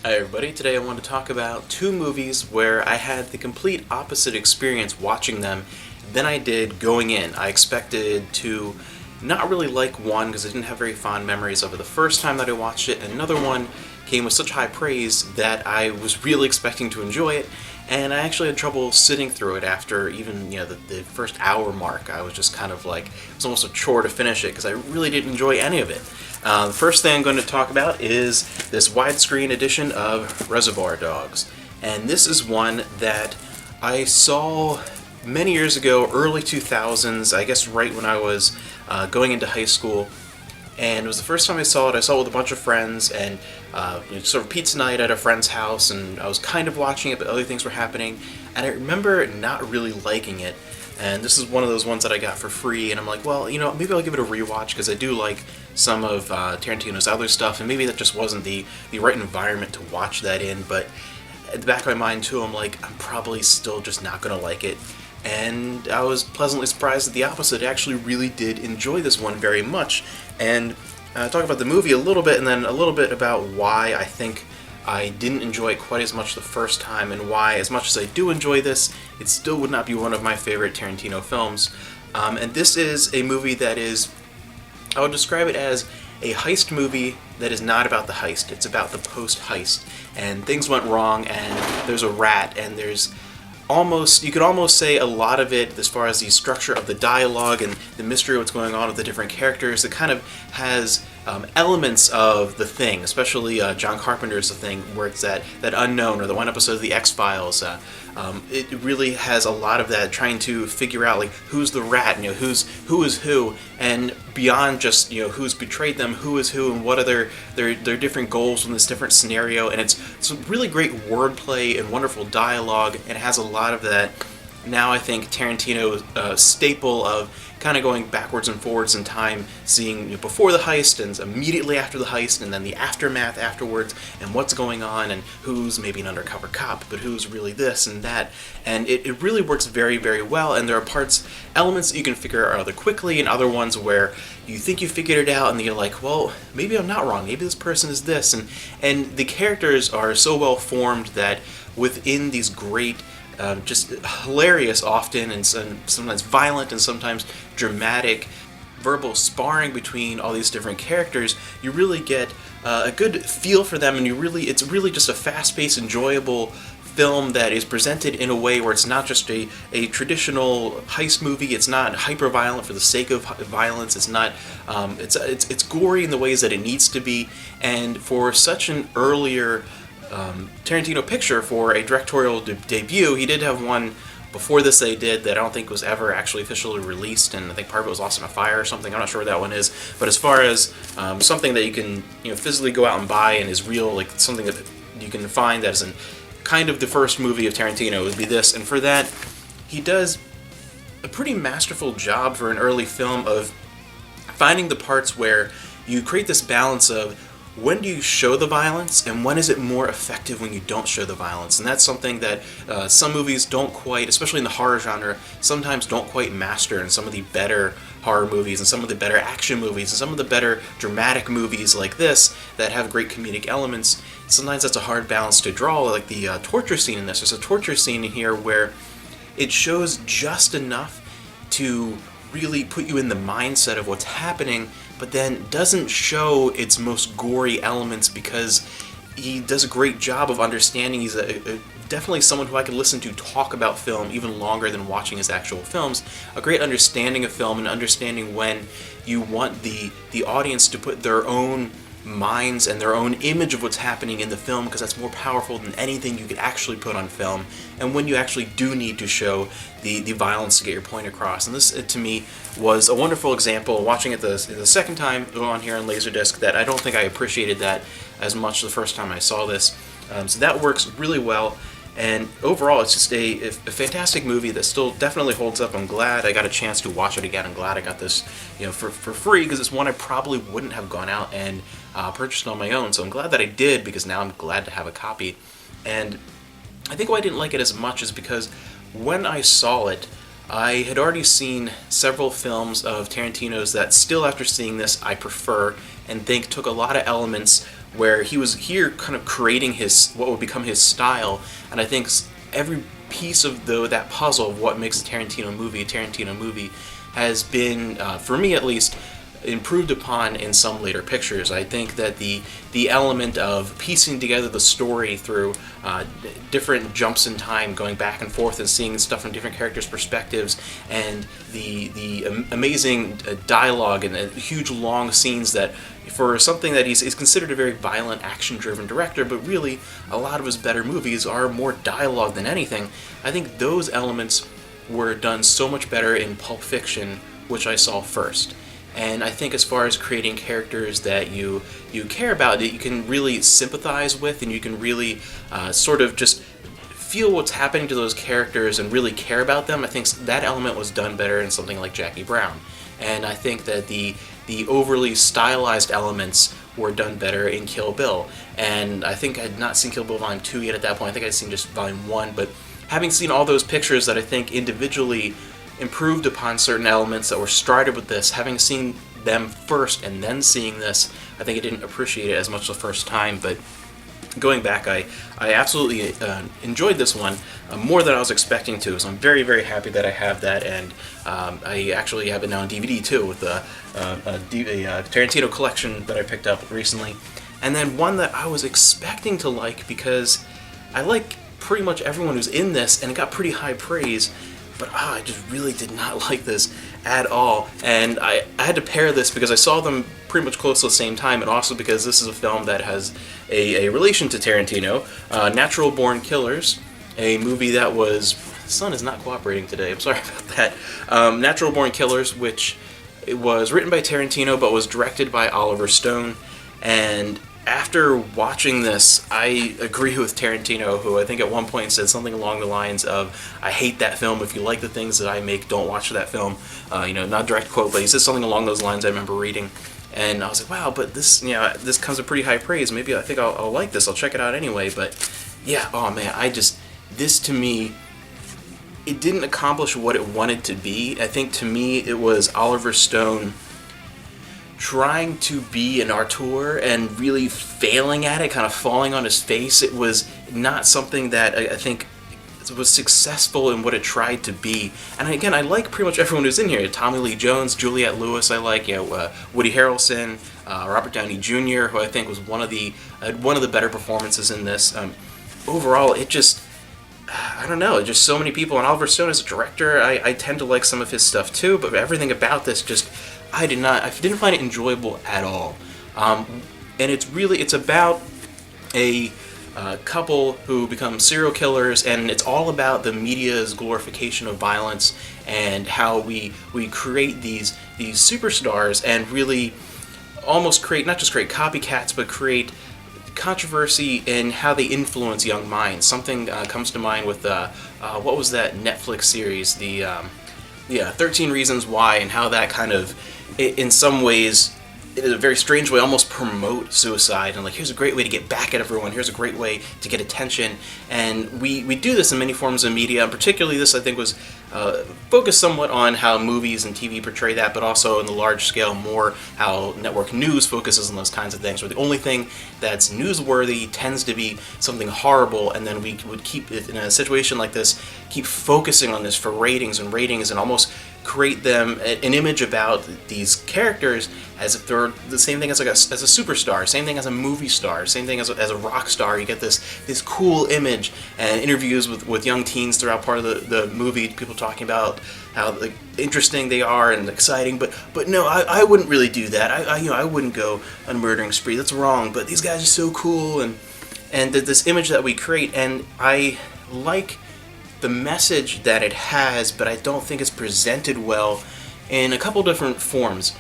Hi everybody, today I want to talk about two movies where I had the complete opposite experience watching them than I did going in. I expected to not really like one because I didn't have very fond memories of it the first time that I watched it, and another one came with such high praise that I was really expecting to enjoy it, and I actually had trouble sitting through it after even the first hour mark. I was just kind of like, it was almost a chore to finish it because I really didn't enjoy any of it. The first thing I'm going to talk about is this widescreen edition of Reservoir Dogs. And this is one that I saw many years ago, early 2000s, I guess right when I was going into high school. And it was the first time I saw it. I saw it with a bunch of friends, and sort of pizza night at a friend's house, and I was kind of watching it, but other things were happening. And I remember not really liking it. And this is one of those ones that I got for free, and I'm like, well, maybe I'll give it a rewatch because I do like some of Tarantino's other stuff, and maybe that just wasn't the right environment to watch that in. But at the back of my mind too, I'm like, I'm probably still just not gonna like it. And I was pleasantly surprised at the opposite. I actually really did enjoy this one very much. And talk about the movie a little bit, and then a little bit about why I think I didn't enjoy it quite as much the first time, and why, as much as I do enjoy this, it still would not be one of my favorite Tarantino films. And this is a movie that is, I would describe it as a heist movie that is not about the heist. It's about the post-heist. And things went wrong, and there's a rat, and there's you could almost say a lot of it, as far as the structure of the dialogue and the mystery of what's going on with the different characters, it kind of has elements of The Thing, especially John Carpenter's The Thing, where it's that unknown, or the one episode of The X-Files. It really has a lot of that, trying to figure out, like, who's the rat, who is who, and beyond just, who's betrayed them, who is who, and what are their different goals in this different scenario. And it's some really great wordplay and wonderful dialogue, and it has a lot of that. Now I think Tarantino's staple of kind of going backwards and forwards in time, seeing before the heist and immediately after the heist, and then the aftermath afterwards, and what's going on, and who's maybe an undercover cop, but who's really this and that. And it really works very, very well, and there are elements that you can figure out rather quickly, and other ones where you think you figured it out, and then you're like, well, maybe I'm not wrong, maybe this person is this. And the characters are so well formed that within these great just hilarious often, and sometimes violent, and sometimes dramatic verbal sparring between all these different characters, you really get a good feel for them, and it's really just a fast-paced, enjoyable film that is presented in a way where it's not just a traditional heist movie. It's not hyper-violent for the sake of violence. It's not. It's gory in the ways that it needs to be, and for such an earlier Tarantino picture, for a directorial debut, he did have one before this they did that I don't think was ever actually officially released, and I think part of it was lost in a fire or something. I'm not sure what that one is, but as far as something that you can physically go out and buy and is real, like something that you can find that is in kind of the first movie of Tarantino, would be this. And for that, he does a pretty masterful job for an early film of finding the parts where you create this balance of, when do you show the violence, and when is it more effective when you don't show the violence? And that's something that some movies don't quite, especially in the horror genre, sometimes don't quite master in some of the better horror movies, and some of the better action movies, and some of the better dramatic movies like this that have great comedic elements. Sometimes that's a hard balance to draw, like the torture scene in this. There's a torture scene in here where it shows just enough to really put you in the mindset of what's happening, but then doesn't show its most gory elements, because he does a great job of understanding. He's definitely someone who I could listen to talk about film even longer than watching his actual films. A great understanding of film, and understanding when you want the audience to put their own minds and their own image of what's happening in the film, because that's more powerful than anything you could actually put on film, and when you actually do need to show the violence to get your point across. And this, to me, was a wonderful example, watching it the second time on here on LaserDisc, that I don't think I appreciated that as much the first time I saw this. So that works really well. And overall, it's just a fantastic movie that still definitely holds up. I'm glad I got a chance to watch it again. I'm glad I got this, for free, because it's one I probably wouldn't have gone out and purchased on my own. So I'm glad that I did, because now I'm glad to have a copy. And I think why I didn't like it as much is because when I saw it, I had already seen several films of Tarantino's that still, after seeing this, I prefer, and think took a lot of elements where he was here kind of creating what would become his style, and I think every piece of that puzzle of what makes a Tarantino movie has been, for me at least, improved upon in some later pictures. I think that the element of piecing together the story through different jumps in time, going back and forth and seeing stuff from different characters' perspectives, and the amazing dialogue and huge long scenes that, for something that he's considered a very violent, action-driven director, but really a lot of his better movies are more dialogue than anything. I think those elements were done so much better in Pulp Fiction, which I saw first. And I think as far as creating characters that you care about, that you can really sympathize with, and you can really sort of just feel what's happening to those characters and really care about them, I think that element was done better in something like Jackie Brown. And I think that the overly stylized elements were done better in Kill Bill. And I think I had not seen Kill Bill Volume 2 yet at that point. I think I'd seen just Volume 1. But having seen all those pictures that I think individually improved upon certain elements that were started with this, having seen them first and then seeing this, I think I didn't appreciate it as much the first time. But going back, I absolutely enjoyed this one more than I was expecting to, so I'm very, very happy that I have that, and I actually have it now on DVD too, with a Tarantino collection that I picked up recently. And then one that I was expecting to like, because I like pretty much everyone who's in this, and it got pretty high praise, but I just really did not like this at all. And I had to pair this because I saw them pretty much close to the same time, and also because this is a film that has a relation to Tarantino, Natural Born Killers, a movie that was... The sun is not cooperating today, I'm sorry about that. Natural Born Killers, which it was written by Tarantino but was directed by Oliver Stone. And after watching this, I agree with Tarantino, who I think at one point said something along the lines of, "I hate that film. If you like the things that I make, don't watch that film." Not a direct quote, but he said something along those lines I remember reading. And I was like, wow, but this comes with pretty high praise. Maybe I think I'll like this. I'll check it out anyway. But yeah, oh man, this to me, it didn't accomplish what it wanted to be. I think to me it was Oliver Stone trying to be an auteur and really failing at it, kind of falling on his face. It was not something that I think was successful in what it tried to be. And again, I like pretty much everyone who's in here. Tommy Lee Jones, Juliette Lewis, I like. Woody Harrelson, Robert Downey Jr., who I think was one of the better performances in this. Overall, it just, I don't know, just so many people. And Oliver Stone as a director, I tend to like some of his stuff too, but everything about this just, I didn't find it enjoyable at all. And it's about a couple who become serial killers, and it's all about the media's glorification of violence and how we create these superstars and really almost not just create copycats, but create controversy in how they influence young minds. Something comes to mind with what was that Netflix series, the 13 Reasons Why, and how that kind of, in some ways, in a very strange way, almost promote suicide, and like, here's a great way to get back at everyone, here's a great way to get attention. And we do this in many forms of media, and particularly this, I think, was focused somewhat on how movies and TV portray that, but also in the large scale more how network news focuses on those kinds of things, where the only thing that's newsworthy tends to be something horrible, and then we would keep, in a situation like this, keep focusing on this for ratings and almost create them an image about these characters as if they're the same thing as a superstar, same thing as a movie star, same thing as a rock star. You get this cool image, and interviews with young teens throughout part of the movie, people talking about how interesting they are and exciting, but no, I wouldn't really do that. I wouldn't go on a murdering spree. That's wrong. But these guys are so cool, and this image that we create, and I like the message that it has, but I don't think it's presented well in a couple different forms.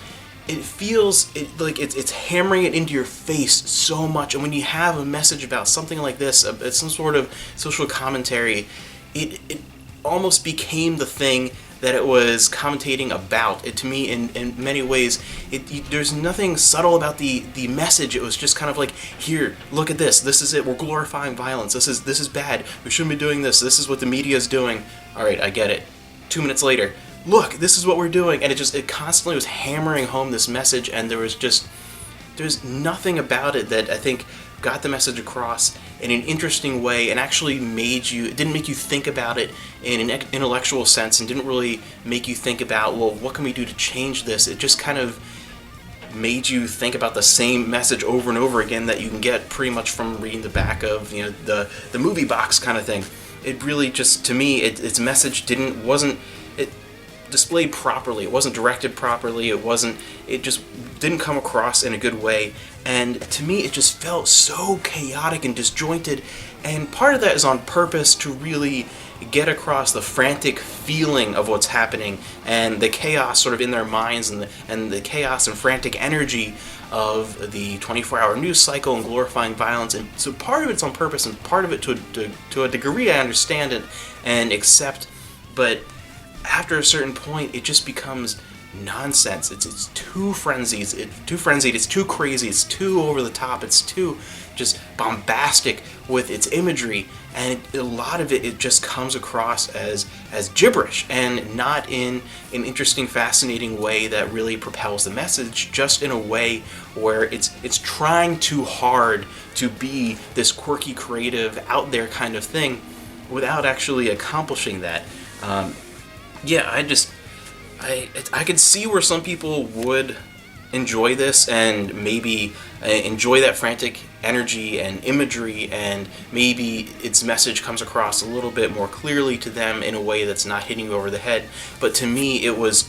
It feels like it's hammering it into your face so much, and when you have a message about something like this, some sort of social commentary, it almost became the thing that it was commentating about. It, to me, in many ways, there's nothing subtle about the message. It was just kind of like, here, look at this. This is it. We're glorifying violence. This is bad. We shouldn't be doing this. This is what the media is doing. All right, I get it. 2 minutes later, look, this is what we're doing. And it constantly was hammering home this message, and there was just there's nothing about it that I think got the message across in an interesting way and actually it didn't make you think about it in an intellectual sense, and didn't really make you think about, well, what can we do to change this? It just kind of made you think about the same message over and over again that you can get pretty much from reading the back of, the movie box kind of thing. It really just, to me, its message wasn't displayed properly. It wasn't directed properly. It just didn't come across in a good way. And to me, it just felt so chaotic and disjointed. And part of that is on purpose to really get across the frantic feeling of what's happening and the chaos sort of in their minds, and the chaos and frantic energy of the 24-hour news cycle and glorifying violence. And so part of it's on purpose, and part of it to a degree I understand it and accept, but after a certain point it just becomes nonsense. It's too frenzied, it's too crazy, it's too over the top, it's too just bombastic with its imagery, and a lot of it just comes across as gibberish, and not in an interesting, fascinating way that really propels the message, just in a way where it's trying too hard to be this quirky, creative, out there kind of thing without actually accomplishing that. I could see where some people would enjoy this and maybe enjoy that frantic energy and imagery, and maybe its message comes across a little bit more clearly to them in a way that's not hitting you over the head. But to me, it was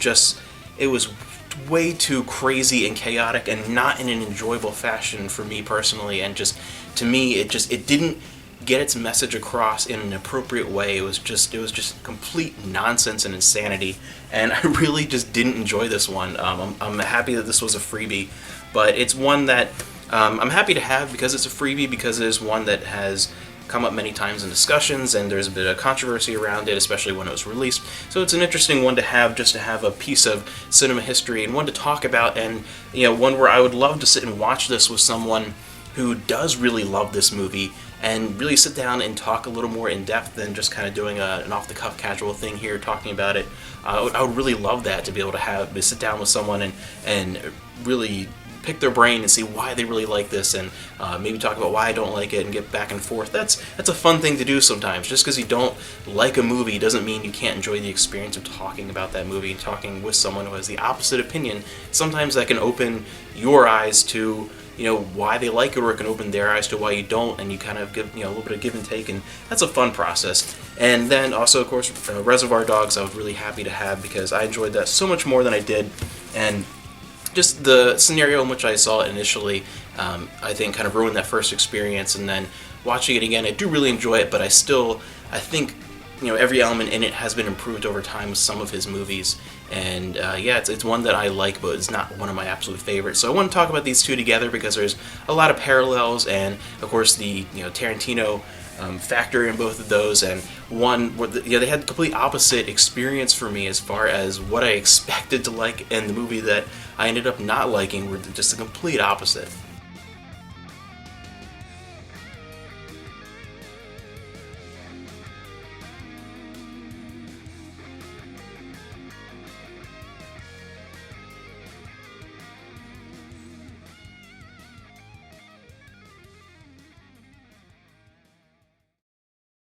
way too crazy and chaotic, and not in an enjoyable fashion for me personally. And just, to me, it didn't get its message across in an appropriate way. It was just complete nonsense and insanity, and I really just didn't enjoy this one. I'm happy that this was a freebie, but it's one that I'm happy to have because it's a freebie, because it is one that has come up many times in discussions, and there's a bit of controversy around it, especially when it was released. So it's an interesting one to have, just to have a piece of cinema history, and one to talk about, and one where I would love to sit and watch this with someone who does really love this movie, and really sit down and talk a little more in depth than just kind of doing an off-the-cuff casual thing here, talking about it. I would really love that, to be able to sit down with someone and really pick their brain and see why they really like this, and maybe talk about why I don't like it, and get back and forth. That's a fun thing to do sometimes. Just because you don't like a movie doesn't mean you can't enjoy the experience of talking about that movie and talking with someone who has the opposite opinion. Sometimes that can open your eyes to why they like it, or it can open their eyes to why you don't, and you kind of give a little bit of give and take, and that's a fun process. And then also, of course, Reservoir Dogs I was really happy to have, because I enjoyed that so much more than I did, and just the scenario in which I saw it initially, I think kind of ruined that first experience, and then watching it again, I do really enjoy it, but I think every element in it has been improved over time with some of his movies, and it's one that I like, but it's not one of my absolute favorites. So I want to talk about these two together because there's a lot of parallels, and of course the Tarantino factor in both of those, and one where they had the complete opposite experience for me as far as what I expected to like, and the movie that I ended up not liking were just the complete opposite.